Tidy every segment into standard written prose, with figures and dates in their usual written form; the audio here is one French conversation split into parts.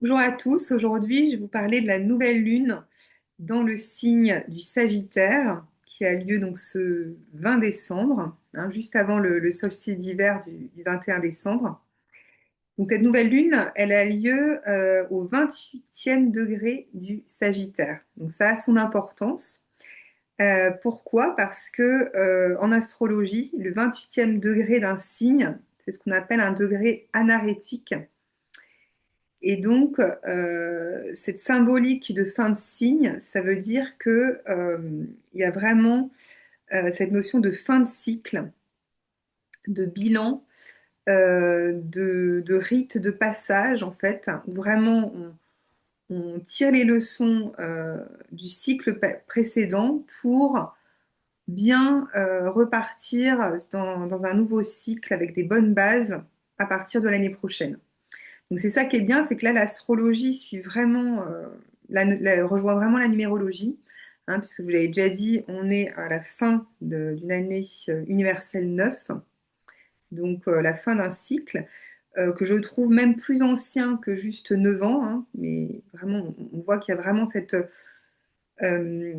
Bonjour à tous, aujourd'hui je vais vous parler de la nouvelle lune dans le signe du Sagittaire qui a lieu donc ce 20 décembre, hein, juste avant le solstice d'hiver du 21 décembre. Donc cette nouvelle lune, elle a lieu au 28e degré du Sagittaire. Donc ça a son importance. Pourquoi? Parce que en astrologie, le 28e degré d'un signe, c'est ce qu'on appelle un degré anarétique. Et donc, cette symbolique de fin de signe, ça veut dire que, il y a vraiment cette notion de fin de cycle, de bilan, de rite de passage, en fait, où vraiment on tire les leçons du cycle précédent pour bien repartir dans un nouveau cycle avec des bonnes bases à partir de l'année prochaine. Donc c'est ça qui est bien, c'est que là, l'astrologie suit vraiment, rejoint vraiment la numérologie, hein, puisque je vous l'avez déjà dit, on est à la fin d'une année universelle 9, donc la fin d'un cycle, que je trouve même plus ancien que juste 9 ans, hein, mais vraiment, on voit qu'il y a vraiment euh,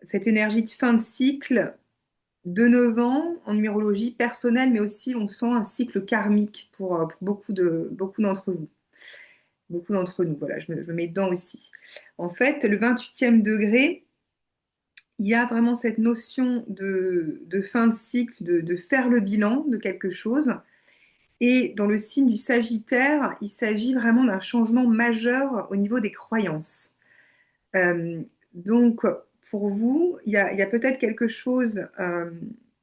cette énergie de fin de cycle de 9 ans en numérologie personnelle, mais aussi on sent un cycle karmique pour beaucoup d'entre vous. Beaucoup d'entre nous. Voilà, je me mets dedans aussi. En fait, le 28e degré, il y a vraiment cette notion de fin de cycle, de faire le bilan de quelque chose. Et dans le signe du Sagittaire, il s'agit vraiment d'un changement majeur au niveau des croyances. Euh, donc, pour vous, il y a peut-être quelque chose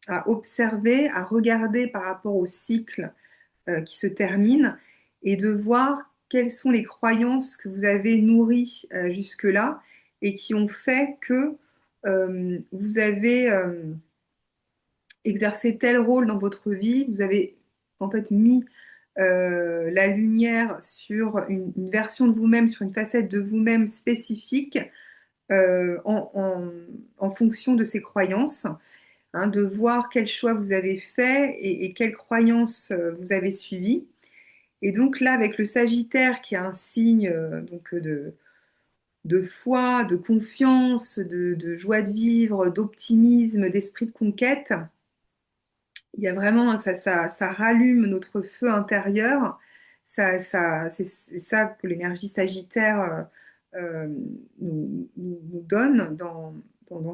à observer, à regarder par rapport au cycle qui se termine et de voir quelles sont les croyances que vous avez nourries jusque-là et qui ont fait que vous avez exercé tel rôle dans votre vie, vous avez en fait mis la lumière sur une version de vous-même, sur une facette de vous-même spécifique en fonction de ces croyances, hein, de voir quels choix vous avez faits et quelles croyances vous avez suivies. Et donc là, avec le Sagittaire, qui a un signe de foi, de confiance, de joie de vivre, d'optimisme, d'esprit de conquête, il y a vraiment, ça rallume notre feu intérieur. C'est ça que l'énergie Sagittaire nous donne dans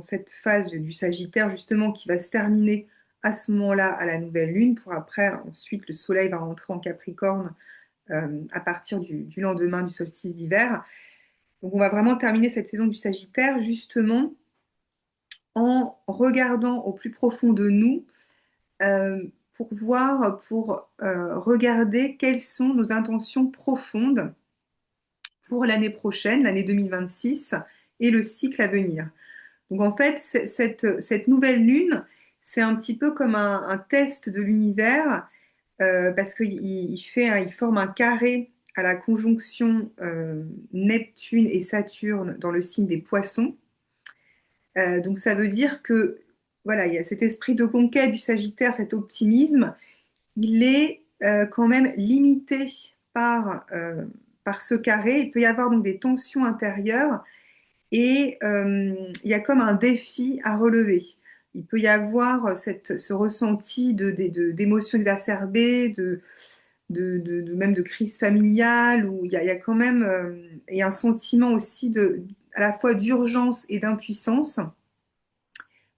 cette phase du Sagittaire, justement, qui va se terminer à ce moment-là à la nouvelle lune, pour après, ensuite, le Soleil va rentrer en Capricorne à partir du lendemain du solstice d'hiver. Donc on va vraiment terminer cette saison du Sagittaire justement en regardant au plus profond de nous euh, pour regarder quelles sont nos intentions profondes pour l'année prochaine, l'année 2026 et le cycle à venir. Donc en fait, cette nouvelle lune, c'est un petit peu comme un test de l'univers parce il forme un carré à la conjonction Neptune et Saturne dans le signe des Poissons. Donc ça veut dire que voilà, il y a cet esprit de conquête du Sagittaire, cet optimisme, il est quand même limité par ce carré. Il peut y avoir donc des tensions intérieures et il y a comme un défi à relever. Il peut y avoir ce ressenti d'émotions exacerbées, même de crise familiale, où il y a quand même et un sentiment aussi à la fois d'urgence et d'impuissance,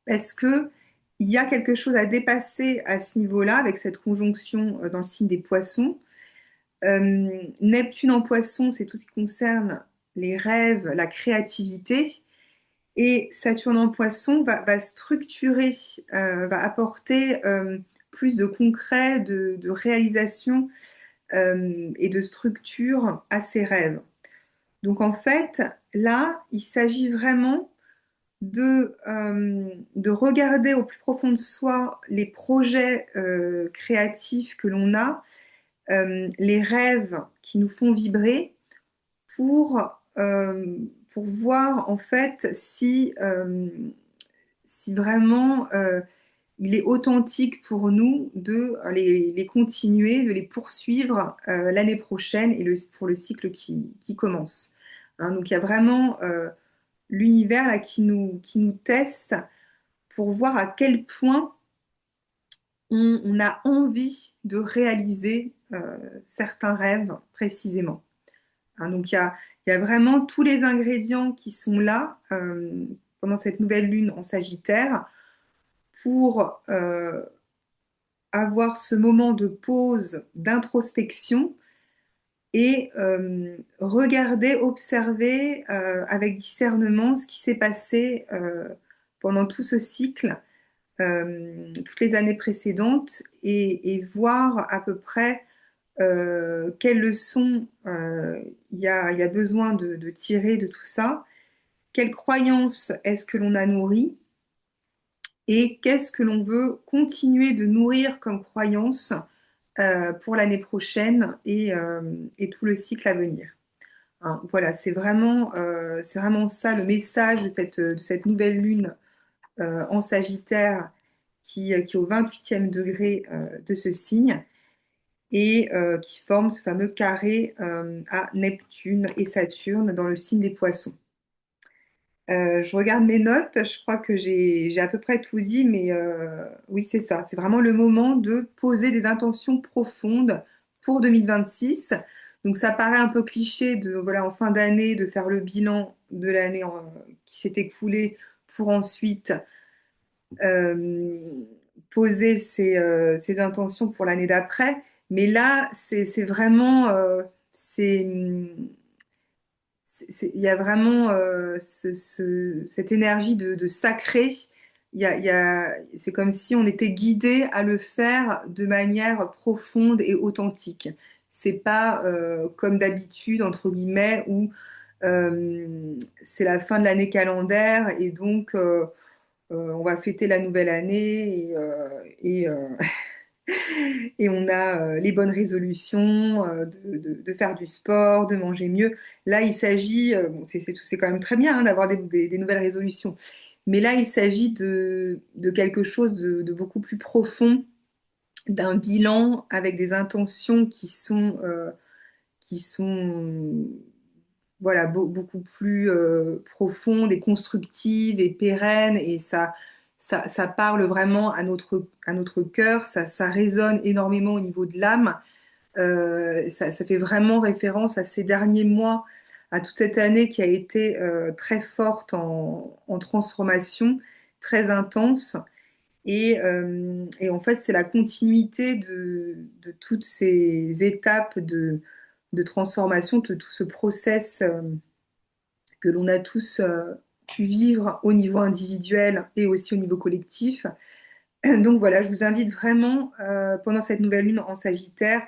parce que il y a quelque chose à dépasser à ce niveau-là, avec cette conjonction dans le signe des poissons. Neptune en poisson, c'est tout ce qui concerne les rêves, la créativité. Et Saturne en poisson va structurer, va apporter plus de concret, de réalisation et de structure à ses rêves. Donc en fait, là, il s'agit vraiment de regarder au plus profond de soi les projets créatifs que l'on a, les rêves qui nous font vibrer pour, euh, pour voir en fait si vraiment il est authentique pour nous de les continuer, de les poursuivre l'année prochaine et pour le cycle qui commence. Hein, donc il y a vraiment l'univers là qui nous teste pour voir à quel point on a envie de réaliser certains rêves précisément. Hein, donc il y a vraiment tous les ingrédients qui sont là pendant cette nouvelle lune en Sagittaire pour avoir ce moment de pause, d'introspection et regarder, observer avec discernement ce qui s'est passé pendant tout ce cycle, toutes les années précédentes, et voir à peu près quelles leçons il y a besoin de tirer de tout ça, quelles croyances est-ce que l'on a nourries et qu'est-ce que l'on veut continuer de nourrir comme croyance pour l'année prochaine et tout le cycle à venir. Hein, voilà, c'est vraiment ça le message de cette nouvelle lune en Sagittaire qui est au 28e degré de ce signe et qui forme ce fameux carré à Neptune et Saturne dans le signe des Poissons. Je regarde mes notes, je crois que j'ai à peu près tout dit, mais oui, c'est ça. C'est vraiment le moment de poser des intentions profondes pour 2026. Donc ça paraît un peu cliché de, voilà, en fin d'année, de faire le bilan de l'année qui s'est écoulée pour ensuite euh, poser ses intentions pour l'année d'après. Mais là, c'est vraiment, il y a vraiment cette énergie de sacré. C'est comme si on était guidé à le faire de manière profonde et authentique. C'est pas comme d'habitude, entre guillemets, où c'est la fin de l'année calendaire et donc on va fêter la nouvelle année et on a les bonnes résolutions de faire du sport, de manger mieux. Là, il s'agit, bon, c'est quand même très bien hein, d'avoir des nouvelles résolutions, mais là, il s'agit de quelque chose de beaucoup plus profond, d'un bilan avec des intentions qui sont voilà, beaucoup plus profondes et constructives et pérennes, et ça parle vraiment à notre cœur, ça résonne énormément au niveau de l'âme. Ça fait vraiment référence à ces derniers mois, à toute cette année qui a été très forte en transformation, très intense. Et en fait, c'est la continuité de toutes ces étapes de transformation, de tout ce process que l'on a tous pu vivre au niveau individuel et aussi au niveau collectif. Donc voilà, je vous invite vraiment pendant cette nouvelle lune en Sagittaire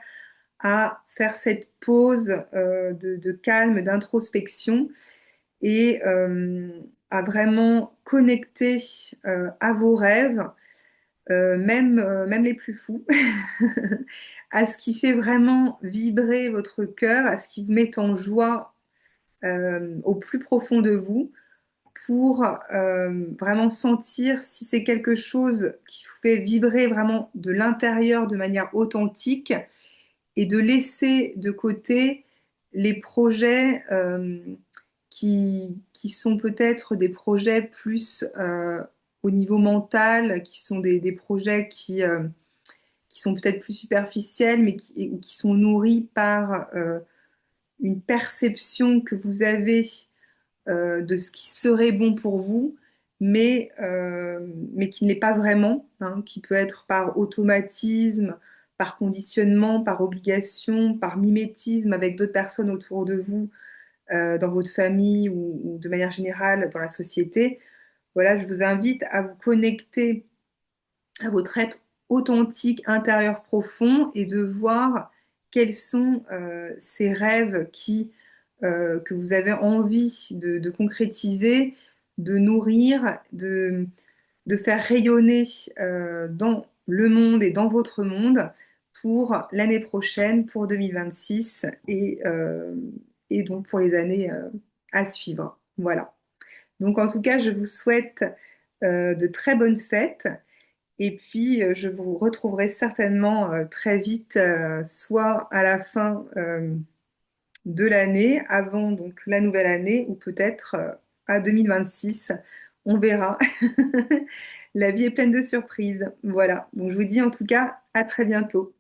à faire cette pause de calme, d'introspection et à vraiment connecter à vos rêves, même les plus fous, à ce qui fait vraiment vibrer votre cœur, à ce qui vous met en joie au plus profond de vous pour vraiment sentir si c'est quelque chose qui vous fait vibrer vraiment de l'intérieur de manière authentique et de laisser de côté les projets qui sont peut-être des projets plus au niveau mental, qui sont des projets qui sont peut-être plus superficiels, mais qui sont nourris par une perception que vous avez de ce qui serait bon pour vous, mais qui ne l'est pas vraiment, hein, qui peut être par automatisme, par conditionnement, par obligation, par mimétisme avec d'autres personnes autour de vous, dans votre famille ou de manière générale dans la société. Voilà, je vous invite à vous connecter à votre être authentique, intérieur profond et de voir quels sont ces rêves que vous avez envie de concrétiser, de nourrir, de faire rayonner dans le monde et dans votre monde pour l'année prochaine, pour 2026 et donc pour les années à suivre. Voilà. Donc en tout cas, je vous souhaite de très bonnes fêtes Et puis, je vous retrouverai certainement très vite, soit à la fin de l'année, avant donc la nouvelle année, ou peut-être à 2026. On verra. La vie est pleine de surprises. Voilà. Donc, je vous dis en tout cas à très bientôt.